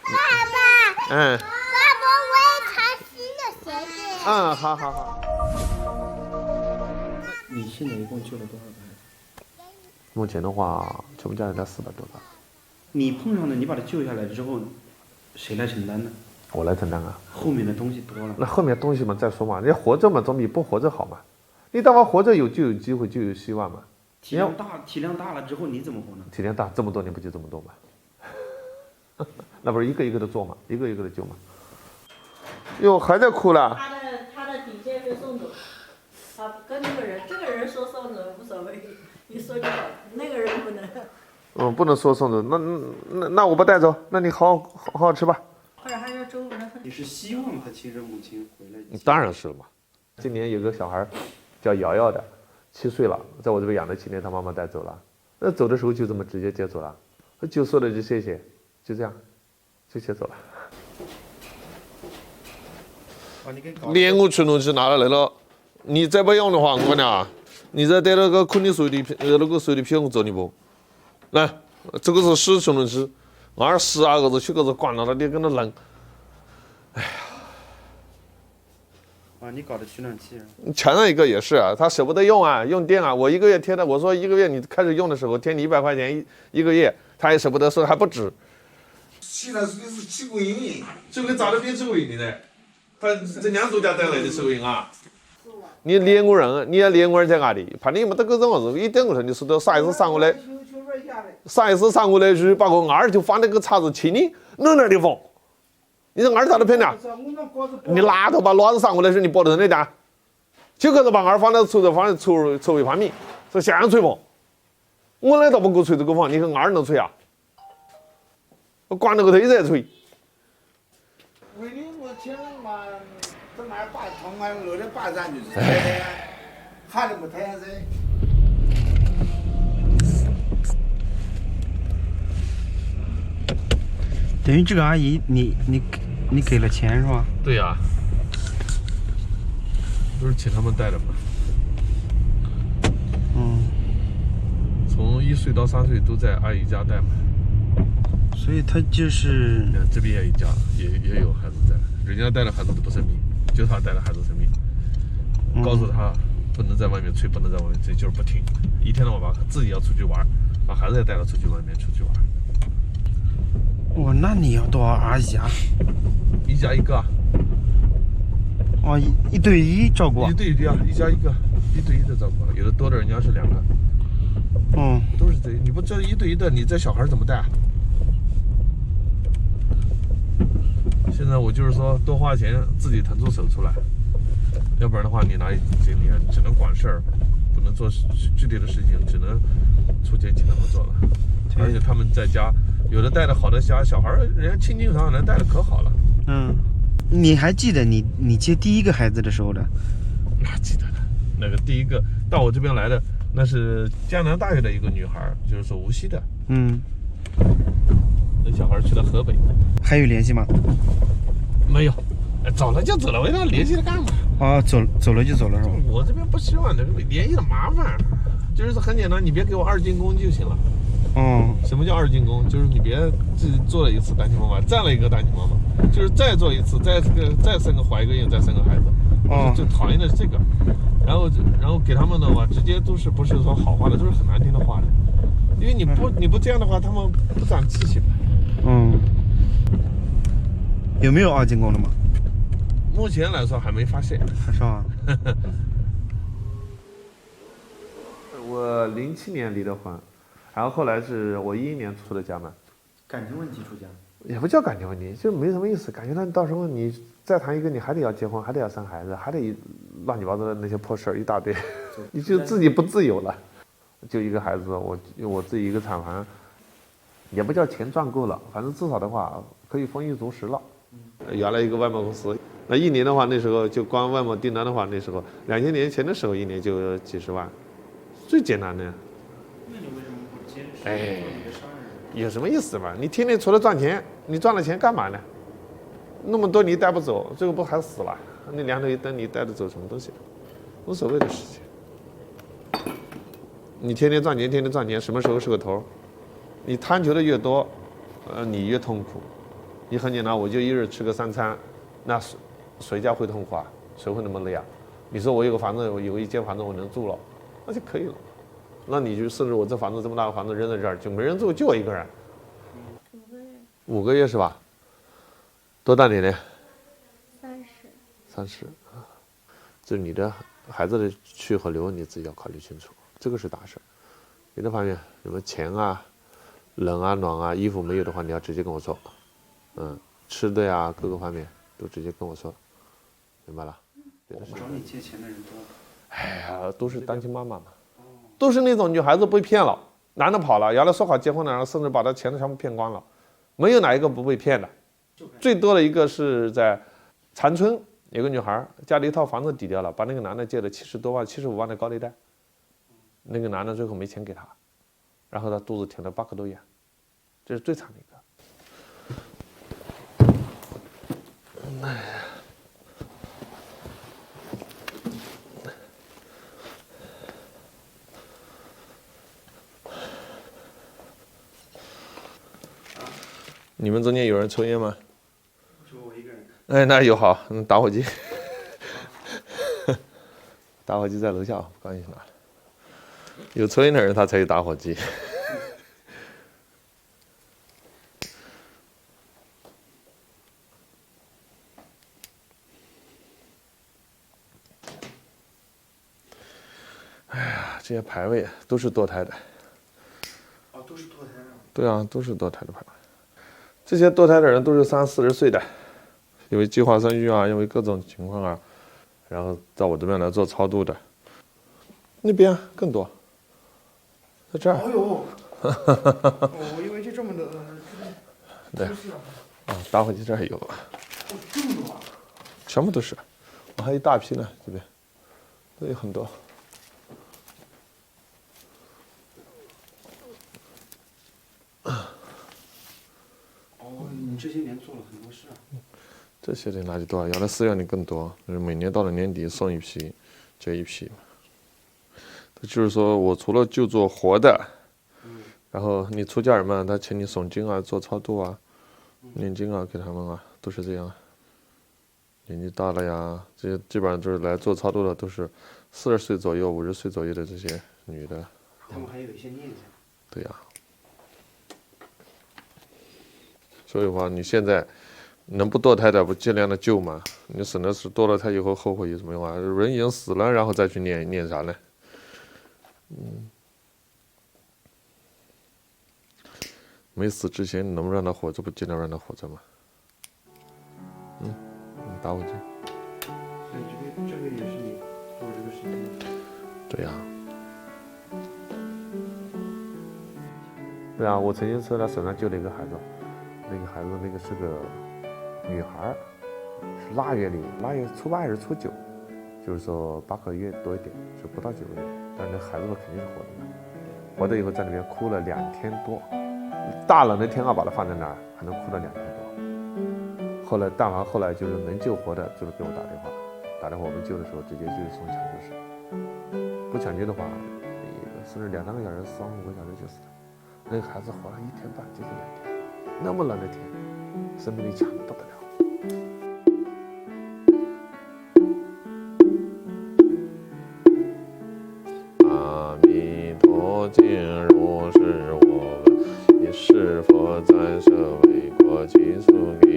爸，嗯。爸爸，我也穿新的鞋子。嗯，好好好。你现在一共救了多少个孩子？目前的话，全部加起来400多个。你碰上的，你把他救下来之后，谁来承担呢？我来承担啊。后面的东西多了。那后面东西嘛，再说嘛，你活着嘛，总比不活着好嘛。你当然活着就有机会，就有希望嘛。体量大了之后你怎么活呢？体量大，这么多年不就这么多吗？那不是一个一个的做嘛，一个一个的救嘛。哟，还在哭了。他的底线是送走，他跟那个人，这个人说送走无所谓，你说就好，那个人不能。不能说送走，那我不带走，那你好好吃吧。或者还是中午的。你是希望他亲生母亲回来？当然是了嘛。今年有个小孩叫瑶瑶的，7岁了，在我这边养了7年，他妈妈带走了。那走的时候就这么直接接走了，就说了句谢谢，就这样，就接走了。连我吹龙去拿了来了，你再不用的话，我跟你讲，你再带那个昆明水的皮我揍你不？来，这个是死吹龙去，20个子去个子关到那里跟那扔。哎呀！你搞的取暖器啊？前上一个也是啊，他舍不得用啊，用电啊。我1个月贴的，我说1个月你开始用的时候贴你100块钱一个月，他也舍不得，说还不止。现在是吃过瘾，就跟咋的变吃过瘾的？他这娘族家带来的吃过瘾啊！你连我人，你也连我人在哪里？怕你没得个这样子，一点我说你是都上一次上过来去把我儿就放那个叉子亲你，哪来的风？你这儿咋的骗的？你拉头把老子上过来时，你脖子上那点，就可是把儿放在抽着放在抽一方面，说想吹风，我来倒不够吹这个风，你看儿能吹啊？我关了个头在吹。为你我前嘛，这买把从买我的把站就是，还得不太噻。等于这个阿姨，你给了钱是吧？对呀、都是请他们带的嘛。从1岁到3岁都在阿姨家带嘛。所以他就是这边也一家，也有孩子在，人家带的孩子都不生病，就他带的孩子生病。告诉他不能在外面吹，不能在外面吹，就是不听，一天到晚自己要出去玩，把孩子也带了出去外面出去玩。哇，那你要多少阿姨啊？1家1个啊。哦，1对1照顾。1对1啊，1家1个，1对1的照顾，有的多的人家是2个。都是这，你不这1对1的，你这小孩怎么带啊？现在我就是说，多花钱自己腾出手出来，要不然的话，你哪里精力啊？只能管事儿，不能做具体的事情，只能出钱请他们做了。而且他们在家，有的带的好的家小孩，人家清清爽爽的带的可好了。你还记得你接第1个孩子的时候的？那记得的，那个第1个到我这边来的，那是江南大学的一个女孩，就是说无锡的。那小孩去了河北。还有联系吗？没有，走了就走了，为啥联系他干嘛？走了就走了是吧？我这边不希望这个联系的麻烦，就是很简单，你别给我2进宫就行了。什么叫2进宫？就是你别自己做了一次单亲妈妈，占了一个单亲妈妈，就是再做一次，再生个怀1个月，再生个孩子。就讨厌的是这个，然后给他们的话，直接都是不是说好话的，都是很难听的话的，因为你不这样的话，他们不长记性。有没有2进宫的吗？目前来说还没发现。是吧？我07年离的婚，然后后来是我11年出的家门。感情问题出家？也不叫感情问题，就没什么意思。感觉到时候你再谈一个，你还得要结婚，还得要生孩子，还得乱七八糟的那些破事儿一大堆，你就自己不自由了。就1个孩子，我自己1个产房，也不叫钱赚够了，反正至少的话可以丰衣足食了。原来一个外贸公司，那1年的话，那时候就光外贸订单的话，那时候2000年前的时候，1年就几十万，最简单的。那你为什么不坚持做一个商人？有什么意思嘛？你天天除了赚钱，你赚了钱干嘛呢？那么多你带不走，这个不还死了？那2头一蹬，你带得走什么东西？无所谓的事情。你天天赚钱，什么时候是个头？你贪求的越多，你越痛苦。你很简单，我就一日吃个3餐，那谁家会痛苦啊？谁会那么累啊？你说我有个房子，我有一间房子我能住了，那就可以了。那你就甚至我这房子这么大的房子扔在这儿，就没人住，就我一个人。5个月是吧？多大年龄？30啊，这你的孩子的去和留你自己要考虑清楚，这个是大事。别的方面，什么钱啊、冷啊、暖啊、衣服没有的话，你要直接跟我说。吃的呀，各个方面都直接跟我说，明白了？别的事。找你借钱的人多。哎呀，都是单亲妈妈嘛，都是那种女孩子被骗了，男的跑了，原来说好结婚的，然后甚至把他钱都全部骗光了，没有哪一个不被骗的。最多的一个是在长春，有个女孩家里一套房子抵掉了，把那个男的借了70多万、75万的高利贷，那个男的最后没钱给他，然后他肚子挺了8个多月，这是最惨的一个。你们中间有人抽烟吗？就我一个人。哎，那有好，打火机，打火机在楼下，不告诉你去哪了。有抽烟的人他才有打火机。哎呀，这些牌位都是堕胎的。哦，都是堕胎啊。对啊，都是堕胎的牌位。这些堕胎的人都是30、40岁的，因为计划生育啊，因为各种情况啊，然后到我这边来做超度的。那边更多，在这儿。哎呦，我以为就这么的。对。啊，打火机这儿有。这么多啊！全部都是，我还有一大批呢，这边都有很多。你这些年做了很多事啊。这些得垃圾多啊，原来寺院里更多，就是每年到了年底送一批，接一批。就是说我除了就做活的，然后你出家人嘛，他请你诵经啊，做超度啊，念经啊，给他们啊，都是这样。年纪大了呀，这些基本上就是来做超度的，都是40岁左右、50岁左右的这些女的。他们还有一些念想。对呀。所以话，你现在能不堕胎的不尽量的救嘛？你省得是堕了胎以后后悔有什么用啊？人已经死了，然后再去念啥呢？没死之前能不让他活着，不尽量让他活着嘛？打火机。对，这个也是你做这个事情。对呀。对啊，我曾经从他手上救了一个孩子。那个孩子，那个是个女孩，是腊月初8还是初9，就是说8个月多一点，就不到9个月。但是那孩子们肯定是活的嘛，活的以后在那边哭了2天多，大冷的天啊，把他放在那儿，还能哭了2天多。后来但凡后来就是能救活的，就是给我打电话，我们救的时候直接就是送抢救室，不抢救的话，甚至2、3个小时、4、5个小时就死了。那个孩子活了1天半，接近2天。那么冷的天，生命力强得不得了。阿弥陀经，如是我闻，以是佛在舍为过其数。